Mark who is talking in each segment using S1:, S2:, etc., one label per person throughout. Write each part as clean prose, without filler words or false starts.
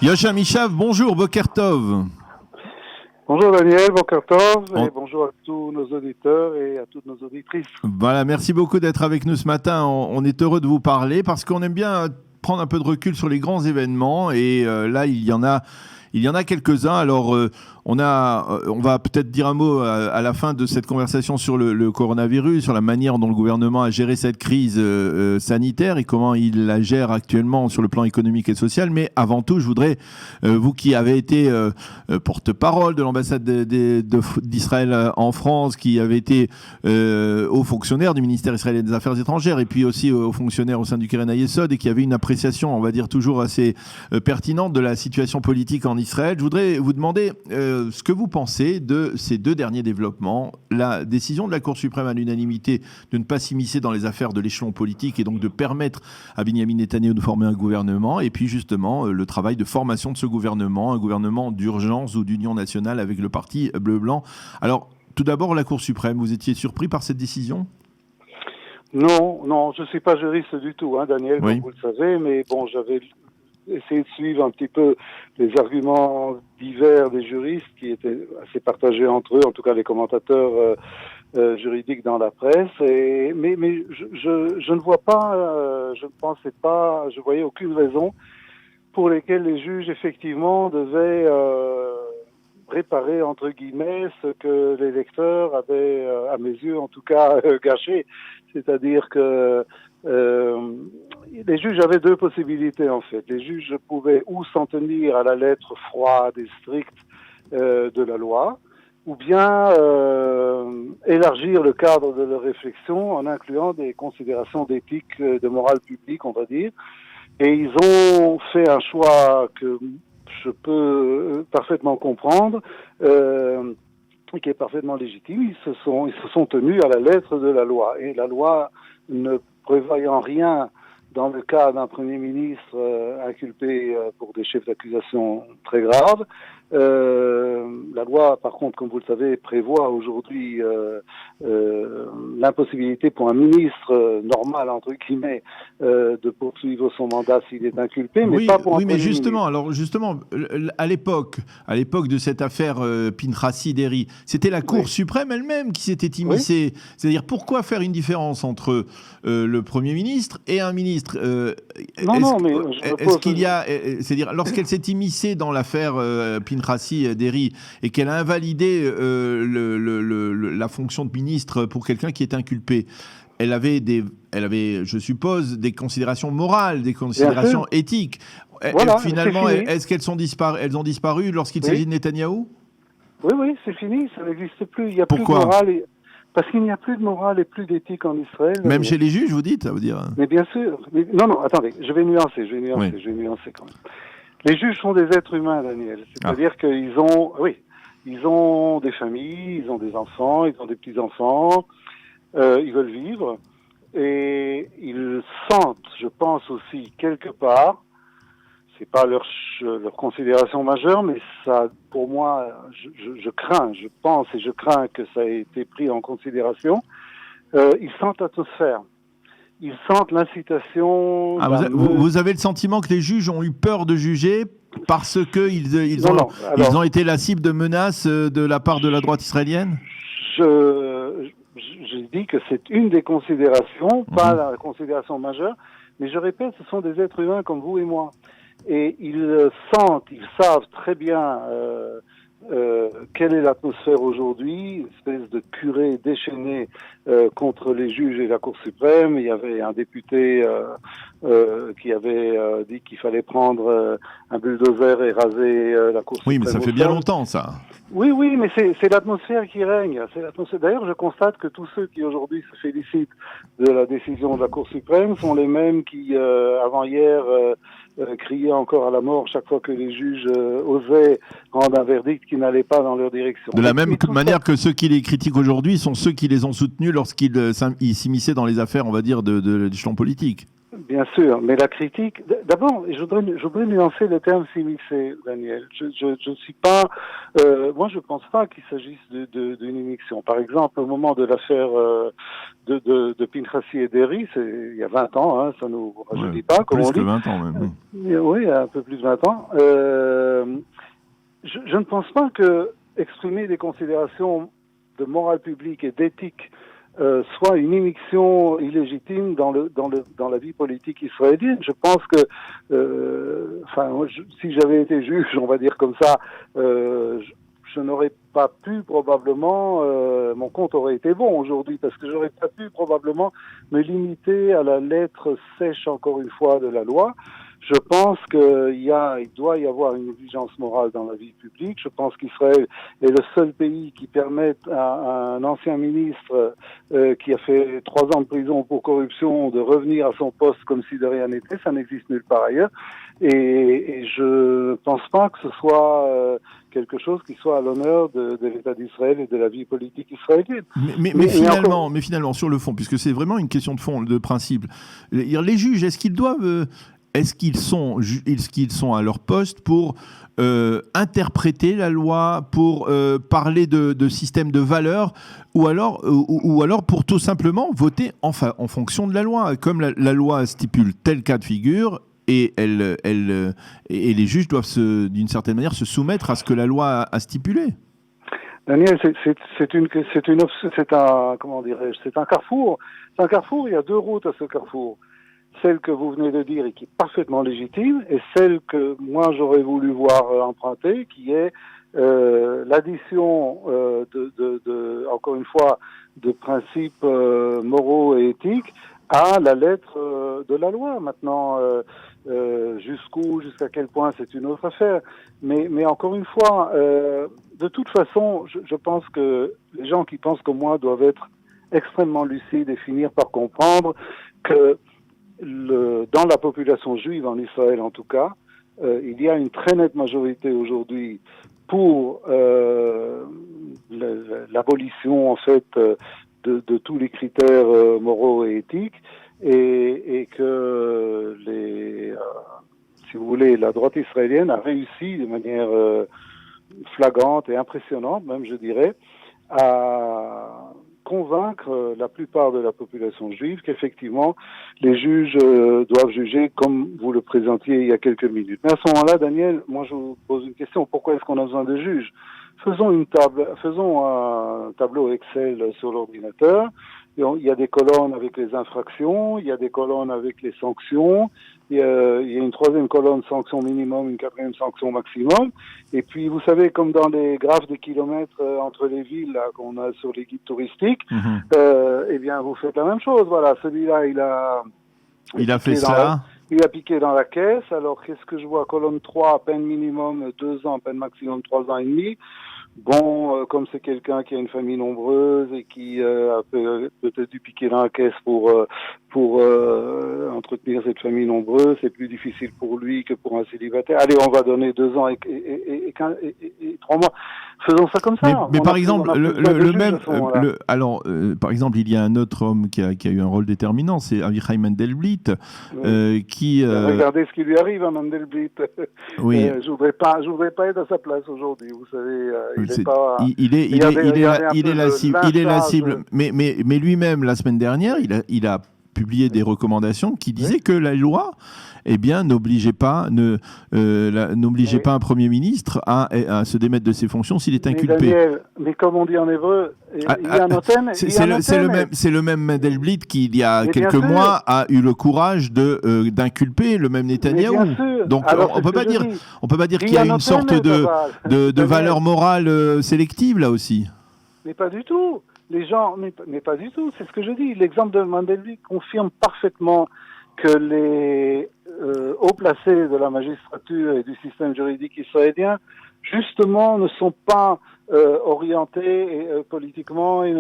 S1: Yosha Mishav, bonjour, Boker Tov.
S2: Bonjour Daniel, Boker Tov, et bonjour à tous nos auditeurs et à toutes nos auditrices.
S1: Voilà, merci beaucoup d'être avec nous ce matin. On est heureux de vous parler parce qu'on aime bien prendre un peu de recul sur les grands événements et là, il y en a quelques-uns. Alors, on va peut-être dire un mot à la fin de cette conversation sur le coronavirus, sur la manière dont le gouvernement a géré cette crise sanitaire et comment il la gère actuellement sur le plan économique et social. Mais avant tout, je voudrais, vous qui avez été porte-parole de l'ambassade d'Israël en France, qui avez été haut fonctionnaire du ministère israélien des Affaires étrangères et puis aussi haut fonctionnaire au sein du Keren Hayesod et qui avait une appréciation, on va dire, toujours assez pertinente de la situation politique en Israël. Je voudrais vous demander ce que vous pensez de ces deux derniers développements, la décision de la Cour suprême à l'unanimité de ne pas s'immiscer dans les affaires de l'échelon politique et donc de permettre à Benyamin Netanyahou de former un gouvernement, et puis justement le travail de formation de ce gouvernement, un gouvernement d'urgence ou d'union nationale avec le parti bleu-blanc. Alors, tout d'abord, la Cour suprême, vous étiez surpris par cette décision ?
S2: Non, je ne suis pas juriste du tout, Daniel,
S1: oui.
S2: comme vous le savez, mais bon, j'avais essayé de suivre un petit peu les arguments divers des juristes qui étaient assez partagés entre eux, en tout cas les commentateurs juridiques dans la presse. Mais je ne vois pas, je ne pensais pas, je voyais aucune raison pour lesquelles les juges effectivement devaient réparer entre guillemets ce que les lecteurs avaient, à mes yeux en tout cas, gâché. C'est-à-dire que les juges avaient deux possibilités en fait. Les juges pouvaient ou s'en tenir à la lettre froide et stricte de la loi, ou bien élargir le cadre de leur réflexion en incluant des considérations d'éthique, de morale publique, on va dire. Et ils ont fait un choix que je peux parfaitement comprendre, qui est parfaitement légitime. Ils se sont tenus à la lettre de la loi. Et la loi ne prévoyant rien dans le cas d'un Premier ministre inculpé pour des chefs d'accusation très graves. La loi, par contre, comme vous le savez, prévoit aujourd'hui l'impossibilité pour un ministre normal, entre guillemets, de poursuivre son mandat s'il est inculpé, mais pas pour un Premier
S1: justement,
S2: ministre.
S1: Alors justement, à l'époque de cette affaire Pinchasi Deri, c'était la Cour suprême elle-même qui s'était immiscée. Oui. C'est-à-dire, pourquoi faire une différence entre le Premier ministre et un ministre est-ce qu'il y a, c'est-à-dire, lorsqu'elle s'est immiscée dans l'affaire Pinchasi Deri et qu'elle a invalidé la fonction de ministre pour quelqu'un qui est inculpé, elle avait, je suppose, des considérations morales, des considérations éthiques.
S2: Voilà,
S1: finalement, est-ce qu'elles ont disparu lorsqu'il s'agit de Netanyahou ?
S2: Oui, c'est fini, ça n'existe plus. Il n'y a plus de morale. Parce qu'il n'y a plus de morale et plus d'éthique en Israël.
S1: Même chez les juges, vous dites, ça veut dire.
S2: Mais bien sûr. Non, attendez, je vais nuancer quand même. Les juges sont des êtres humains, Daniel. C'est-à-dire qu'ils ont des familles, ils ont des enfants, ils ont des petits-enfants, ils veulent vivre. Et ils sentent, je pense aussi, quelque part, c'est pas leur considération majeure, mais ça, pour moi, je pense et je crains que ça ait été pris en considération. Ils sentent l'atmosphère. Ils sentent l'incitation.
S1: Vous avez le sentiment que les juges ont eu peur de juger parce qu'ils ont été la cible de menaces de la part de la droite israélienne ?
S2: Je dis que c'est une des considérations, pas la considération majeure, mais je répète, ce sont des êtres humains comme vous et moi. Et ils savent très bien quelle est l'atmosphère aujourd'hui, une espèce de curée déchaîné contre les juges et la Cour suprême. Il y avait un député qui avait dit qu'il fallait prendre un bulldozer et raser la Cour suprême.
S1: Oui, mais ça fait bien longtemps, ça.
S2: Oui, mais c'est l'atmosphère qui règne. D'ailleurs, je constate que tous ceux qui aujourd'hui se félicitent de la décision de la Cour suprême sont les mêmes qui, avant-hier, criaient encore à la mort chaque fois que les juges osaient rendre un verdict qui n'allait pas dans leur direction.
S1: De la même manière que ceux qui les critiquent aujourd'hui sont ceux qui les ont soutenus lorsqu'ils s'immisçaient dans les affaires, on va dire, de l'échelon politique.
S2: Bien sûr, mais la critique. D'abord, je voudrais nuancer le terme s'immiscer, Daniel. Je ne suis pas. Moi, je pense pas qu'il s'agisse d'une immixtion. Par exemple, au moment de l'affaire de Pinchasi et Derry, c'est il y a 20 ans, hein, ça nous rajeunit pas, comme on
S1: plus que
S2: dit.
S1: 20 ans même.
S2: Oui, un peu plus de 20 ans. Je ne pense pas que exprimer des considérations de morale publique et d'éthique soit une immixtion illégitime dans la vie politique israélienne. Je pense que, si j'avais été juge, on va dire comme ça, je n'aurais pas pu probablement, mon compte aurait été bon aujourd'hui, parce que j'aurais pas pu probablement me limiter à la lettre sèche, encore une fois, de la loi. Je pense il doit y avoir une exigence morale dans la vie publique. Je pense qu'Israël est le seul pays qui permette à un ancien ministre qui a fait 3 ans de prison pour corruption de revenir à son poste comme si de rien n'était. Ça n'existe nulle part ailleurs. Et je pense pas que ce soit quelque chose qui soit à l'honneur de l'État d'Israël et de la vie politique israélienne.
S1: Mais finalement, sur le fond, puisque c'est vraiment une question de fond, de principe, les juges, est-ce qu'ils sont à leur poste pour interpréter la loi, pour parler de système de valeurs, ou alors pour tout simplement voter en fonction de la loi, comme la loi stipule tel cas de figure, et les juges doivent d'une certaine manière se soumettre à ce que la loi a stipulé.
S2: Daniel, c'est un carrefour. C'est un carrefour. Il y a 2 routes à ce carrefour. Celle que vous venez de dire et qui est parfaitement légitime, et celle que moi j'aurais voulu voir emprunter, qui est l'addition encore une fois, de principes moraux et éthiques à la lettre de la loi. Maintenant, jusqu'à quel point, c'est une autre affaire. Mais encore une fois, de toute façon, je pense que les gens qui pensent comme moi doivent être extrêmement lucides et finir par comprendre que dans la population juive en Israël en tout cas, il y a une très nette majorité aujourd'hui pour l'abolition en fait de tous les critères moraux et éthiques, et que si vous voulez, la droite israélienne a réussi de manière flagrante et impressionnante, même je dirais, à convaincre la plupart de la population juive qu'effectivement les juges doivent juger comme vous le présentiez il y a quelques minutes. Mais à ce moment-là, Daniel, moi je vous pose une question. Pourquoi est-ce qu'on a besoin de juges? Faisons un tableau Excel sur l'ordinateur. Il y a des colonnes avec les infractions, il y a des colonnes avec les sanctions, il y a une 3e colonne sanction minimum, une 4e sanction maximum. Et puis, vous savez, comme dans les graphes des kilomètres entre les villes là, qu'on a sur les guides touristiques, eh bien, vous faites la même chose. Voilà, celui-là, il a
S1: fait ça.
S2: Il a piqué dans la caisse. Alors, qu'est-ce que je vois? Colonne 3, peine minimum 2 ans, peine maximum 3 ans et demi. Bon, comme c'est quelqu'un qui a une famille nombreuse et qui a peut-être dû piquer dans la caisse pour entretenir cette famille nombreuse, c'est plus difficile pour lui que pour un célibataire. Allez, on va donner 2 ans et 3 mois. Faisons ça comme ça.
S1: Mais par exemple, par exemple, il y a un autre homme qui a eu un rôle déterminant, c'est Avichai Mandelblit, qui.
S2: Regardez ce qui lui arrive à Mandelblit.
S1: Oui.
S2: Je voudrais pas être à sa place aujourd'hui. Vous savez,
S1: il est la cible. Mais lui-même, la semaine dernière, il a publié des recommandations qui disaient que la loi, eh bien, n'obligeait pas un Premier ministre à se démettre de ses fonctions s'il est inculpé.
S2: Daniel, mais comme on dit en hébreu, il y a un antenne.
S1: C'est le même Mandelblit qui, il y a quelques mois, a eu le courage d'inculper le même Netanyahou. Donc, on peut pas dire qu'il y a une sorte de valeur morale sélective là aussi.
S2: Mais pas du tout. Les gens, mais pas du tout. C'est ce que je dis. L'exemple de Mandelblit confirme parfaitement que les hauts placés de la magistrature et du système juridique israélien, justement, ne sont pas orientés politiquement et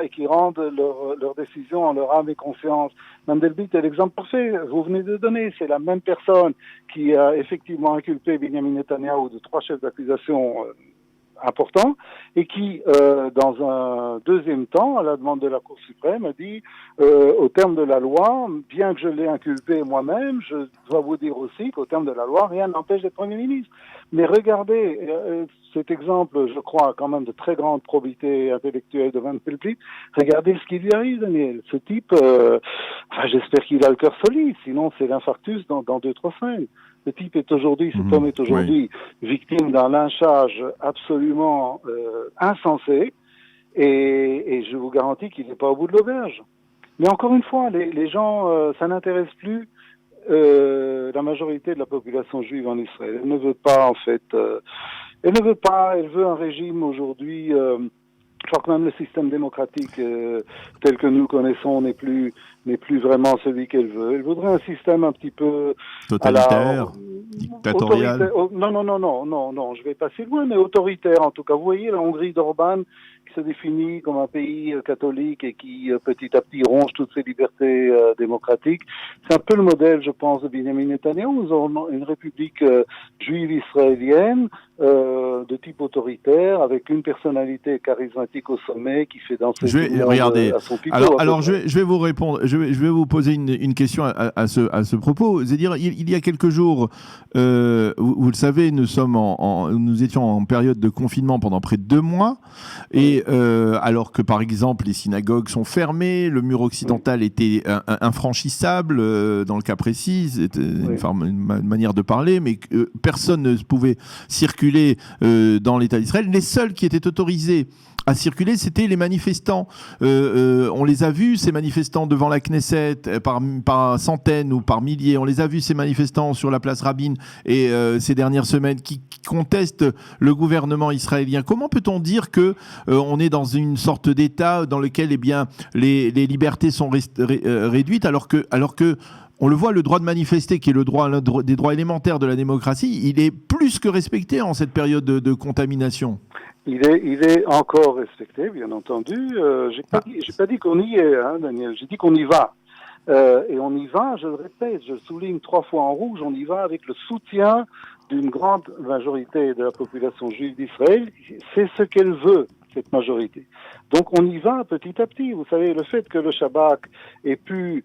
S2: qui rendent leurs décisions en leur âme et conscience. Mandelblit est l'exemple parfait. Vous venez de donner. C'est la même personne qui a effectivement inculpé Benjamin Netanyahou de 3 chefs d'accusation important, et qui, dans un deuxième temps, à la demande de la Cour suprême, a dit, au terme de la loi, bien que je l'ai inculpé moi-même, je dois vous dire aussi qu'au terme de la loi, rien n'empêche d'être Premier ministre. Mais regardez, cet exemple, je crois, quand même de très grande probité intellectuelle de Van Pelplit, regardez ce qui lui arrive, Daniel. Ce type, j'espère qu'il a le cœur solide, sinon c'est l'infarctus dans 2-3 semaines. Cet homme est aujourd'hui victime d'un lynchage absolument insensé, et je vous garantis qu'il n'est pas au bout de l'auberge. Mais encore une fois, les gens, ça n'intéresse plus la majorité de la population juive en Israël. Elle ne veut pas, en fait, elle veut un régime aujourd'hui. Je crois que même le système démocratique tel que nous le connaissons n'est plus vraiment celui qu'elle veut. Elle voudrait un système un petit peu
S1: totalitaire, dictatorial.
S2: Non, je vais pas si loin, mais autoritaire en tout cas. Vous voyez la Hongrie d'Orban qui se définit comme un pays catholique et qui petit à petit ronge toutes ses libertés démocratiques. C'est un peu le modèle, je pense, de Benjamin Netanyahu. Nous avons une république juive israélienne de type autoritaire, avec une personnalité charismatique au sommet qui fait danser à son pipeau.
S1: Alors je vais vous répondre, je vais vous poser une question à ce propos. C'est-à-dire, il y a quelques jours, vous le savez, nous étions en période de confinement pendant près de 2 mois, et alors que par exemple les synagogues sont fermées, le mur occidental était infranchissable dans le cas précis, c'était une manière de parler, mais personne ne pouvait circuler dans l'État d'Israël. Les seuls qui étaient autorisés à circuler, c'était les manifestants. On les a vus, ces manifestants devant la Knesset, par centaines ou par milliers. On les a vus, ces manifestants sur la place Rabin, et ces dernières semaines, qui contestent le gouvernement israélien. Comment peut-on dire que on est dans une sorte d'État dans lequel, les libertés sont réduites, alors que on le voit, le droit de manifester, qui est l'un des droits élémentaires de la démocratie, il est plus que respecté en cette période de contamination.
S2: Il est encore respecté, bien entendu. J'ai pas dit qu'on y est, Daniel. J'ai dit qu'on y va. Et on y va, je le répète, je le souligne 3 fois en rouge, on y va avec le soutien d'une grande majorité de la population juive d'Israël. C'est ce qu'elle veut, cette majorité. Donc on y va petit à petit. Vous savez, le fait que le Shabak ait pu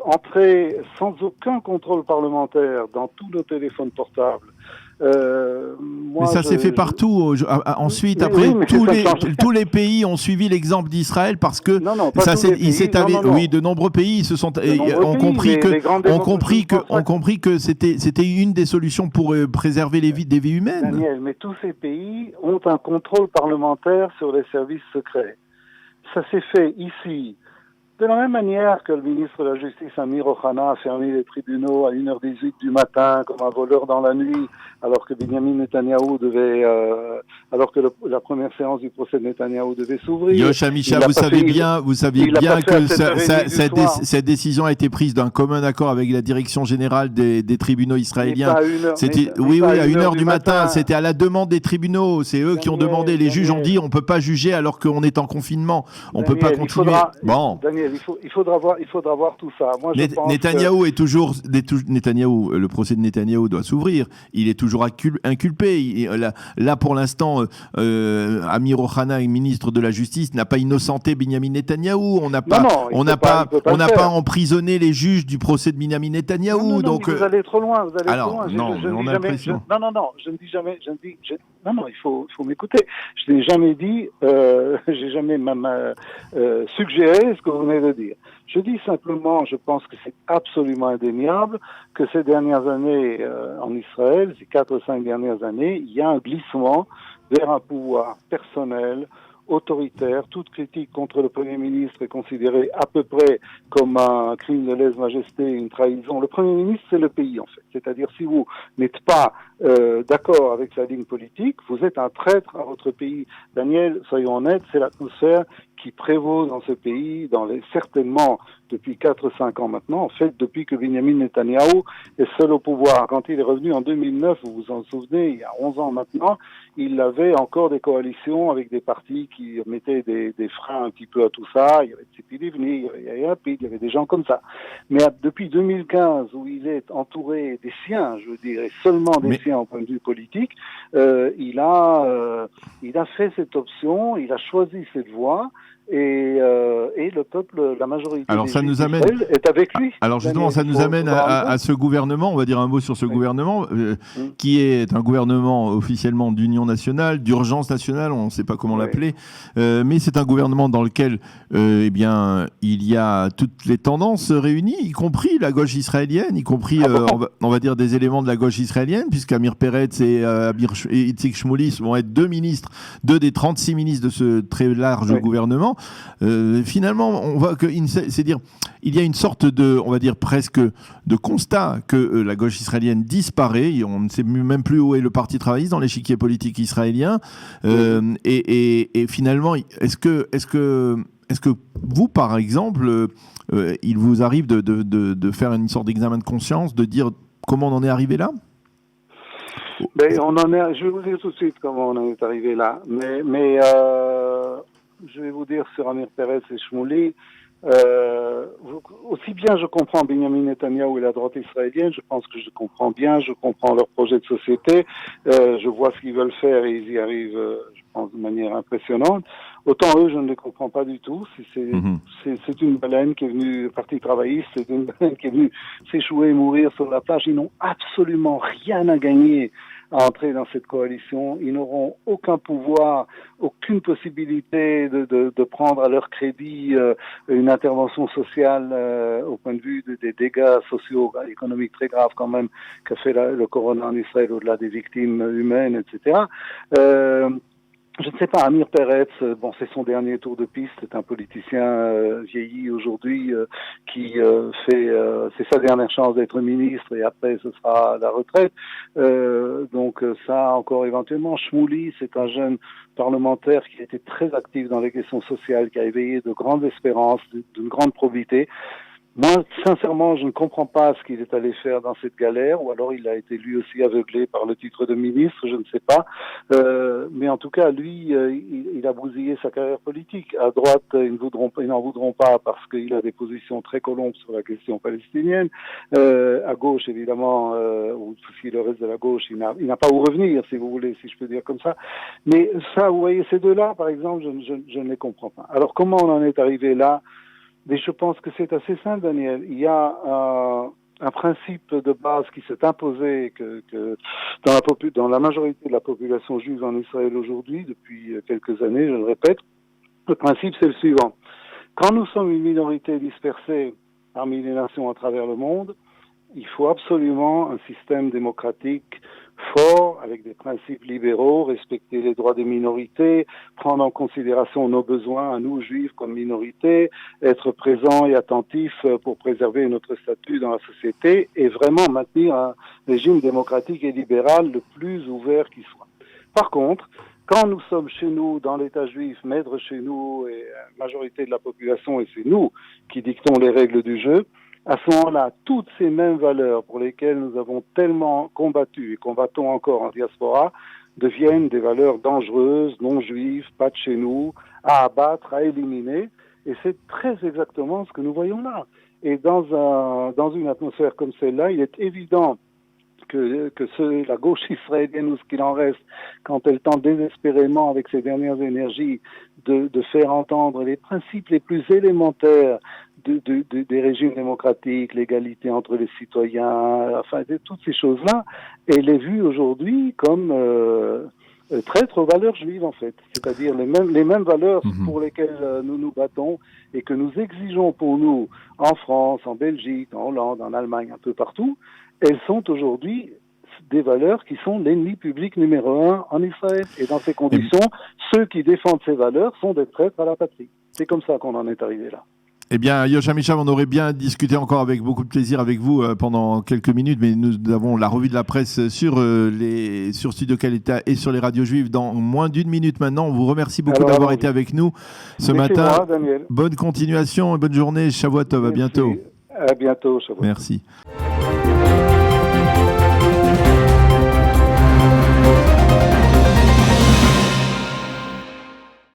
S2: entrer sans aucun contrôle parlementaire dans tous nos téléphones portables.
S1: Mais ça s'est fait partout. Ensuite, tous les pays ont suivi l'exemple d'Israël, parce que de nombreux pays ont compris que c'était une des solutions pour préserver des vies humaines.
S2: Daniel, mais tous ces pays ont un contrôle parlementaire sur les services secrets. Ça s'est fait ici. De la même manière que le ministre de la Justice, Amir Ohana, a fermé les tribunaux à 1h18 du matin comme un voleur dans la nuit, alors que Benjamin Netanyahou alors que la première séance du procès de Netanyahou devait s'ouvrir.
S1: Yosh Amisha, vous saviez bien que cette décision a été prise d'un commun accord avec la direction générale des tribunaux israéliens. C'était à 1h du matin. C'était à la demande des tribunaux. C'est eux qui ont demandé. Les juges ont dit on peut pas juger alors qu'on est en confinement. On peut pas continuer.
S2: Il faudra voir tout ça. Moi, je pense
S1: Netanyahou, le procès de Netanyahou doit s'ouvrir. Il est toujours inculpé. Là, pour l'instant, Amir Ohana, ministre de la Justice, n'a pas innocenté Benjamin Netanyahou. On n'a pas emprisonné les juges du procès de Benjamin Netanyahou.
S2: Donc vous allez trop loin.
S1: Je
S2: ne dis jamais. Il faut m'écouter. Je n'ai jamais dit. J'ai jamais même suggéré ce que vous venez de dire. Je dis simplement, je pense que c'est absolument indéniable que ces dernières années en Israël, ces 4 ou 5 dernières années, il y a un glissement vers un pouvoir personnel, autoritaire. Toute critique contre le Premier ministre est considérée à peu près comme un crime de lèse-majesté, une trahison. Le Premier ministre, c'est le pays, en fait. C'est-à-dire, si vous n'êtes pas d'accord avec la ligne politique, vous êtes un traître à votre pays. Daniel, soyons honnêtes, c'est l'atmosphère qui prévaut dans ce pays, certainement depuis 4-5 ans maintenant, en fait, depuis que Benjamin Netanyahou est seul au pouvoir. Quand il est revenu en 2009, vous vous en souvenez, il y a 11 ans maintenant, il avait encore des coalitions avec des partis qui mettaient des freins un petit peu à tout ça. Il y avait Tzipi Livni, il y avait Yair Lapid, il y avait des gens comme ça. Mais depuis 2015, où il est entouré des siens, je veux dire, et seulement des siens au point de vue politique, il a fait cette option, il a choisi cette voie. Et le peuple, la majorité
S1: alors, ça nous amène...
S2: est avec lui.
S1: Alors justement, ça nous amène à ce gouvernement, on va dire un mot sur ce gouvernement, qui est un gouvernement officiellement d'union nationale, d'urgence nationale, on ne sait pas comment l'appeler, mais c'est un gouvernement dans lequel eh bien, il y a toutes les tendances réunies, y compris la gauche israélienne, y compris, on va dire, des éléments de la gauche israélienne, puisqu'Amir Peretz et Itzik Shmouly vont être deux des 36 ministres de ce très large gouvernement. Finalement, on voit que, c'est-à-dire, il y a une sorte de, on va dire presque de constat que la gauche israélienne disparaît. Et on ne sait même plus où est le parti travailliste dans l'échiquier politique israélien. Et finalement, est-ce que vous, par exemple, il vous arrive de faire une sorte d'examen de conscience, de dire comment on en est arrivé là?
S2: Je vais vous dire tout de suite comment on en est arrivé là. Mais je vais vous dire sur Amir Peretz et Shmouly, aussi bien je comprends Benjamin Netanyahou et la droite israélienne, je pense que je comprends leur projet de société, je vois ce qu'ils veulent faire et ils y arrivent, je pense, de manière impressionnante. Autant eux, je ne les comprends pas du tout. C'est une baleine qui est venue, le Parti travailliste, c'est une baleine qui est venue s'échouer et mourir sur la plage. Ils n'ont absolument rien à gagner à entrer dans cette coalition. Ils n'auront aucun pouvoir, aucune possibilité de prendre à leur crédit une intervention sociale au point de vue des dégâts sociaux, économiques très graves quand même qu'a fait le corona en Israël au-delà des victimes humaines, etc. Je ne sais pas, Amir Peretz, c'est son dernier tour de piste, c'est un politicien vieilli aujourd'hui c'est sa dernière chance d'être ministre et après ce sera la retraite. Donc ça encore éventuellement. Shmouly, c'est un jeune parlementaire qui a été très actif dans les questions sociales, qui a éveillé de grandes espérances, d'une grande probité. Moi, sincèrement, je ne comprends pas ce qu'il est allé faire dans cette galère, ou alors il a été lui aussi aveuglé par le titre de ministre, je ne sais pas. Mais en tout cas, lui, il a bousillé sa carrière politique. À droite, ils n'en voudront pas parce qu'il a des positions très colombes sur la question palestinienne. À gauche, évidemment, ou si le reste de la gauche, il n'a pas où revenir, si vous voulez, si je peux dire comme ça. Mais ça, vous voyez, ces deux-là, par exemple, je ne les comprends pas. Alors, comment on en est arrivé là? Mais je pense que c'est assez simple, Daniel. Il y a un principe de base qui s'est imposé que dans la majorité de la population juive en Israël aujourd'hui, depuis quelques années, je le répète. Le principe, c'est le suivant. Quand nous sommes une minorité dispersée parmi les nations à travers le monde, il faut absolument un système démocratique fort, avec des principes libéraux, respecter les droits des minorités, prendre en considération nos besoins à nous, juifs, comme minorité, être présents et attentifs pour préserver notre statut dans la société et vraiment maintenir un régime démocratique et libéral le plus ouvert qui soit. Par contre, quand nous sommes chez nous, dans l'État juif, maîtres chez nous, et la majorité de la population, et c'est nous qui dictons les règles du jeu, à ce moment-là, toutes ces mêmes valeurs pour lesquelles nous avons tellement combattu et combattons encore en diaspora deviennent des valeurs dangereuses, non juives, pas de chez nous, à abattre, à éliminer. Et c'est très exactement ce que nous voyons là. Et dans une atmosphère comme celle-là, il est évident que la gauche israélienne ou ce qu'il en reste, quand elle tente désespérément avec ses dernières énergies de faire entendre les principes les plus élémentaires des régimes démocratiques, l'égalité entre les citoyens, toutes ces choses-là, elle est vue aujourd'hui comme traître aux valeurs juives en fait, c'est-à-dire les mêmes valeurs pour lesquelles nous nous battons et que nous exigeons pour nous en France, en Belgique, en Hollande, en Allemagne, un peu partout. Elles sont aujourd'hui des valeurs qui sont l'ennemi public numéro 1 en Israël. Et dans ces conditions, ceux qui défendent ces valeurs sont des traîtres à la patrie. C'est comme ça qu'on en est arrivé là.
S1: Eh bien, Yoshua Michav, on aurait bien discuté encore avec beaucoup de plaisir avec vous pendant quelques minutes, mais nous avons la revue de la presse sur Studio Kalita et sur les radios juives dans moins d'une minute maintenant. On vous remercie beaucoup d'avoir été avec nous ce matin.
S2: Daniel.
S1: Bonne continuation et bonne journée. Shavua Tov, à bientôt.
S2: À bientôt, Shavua.
S1: Merci.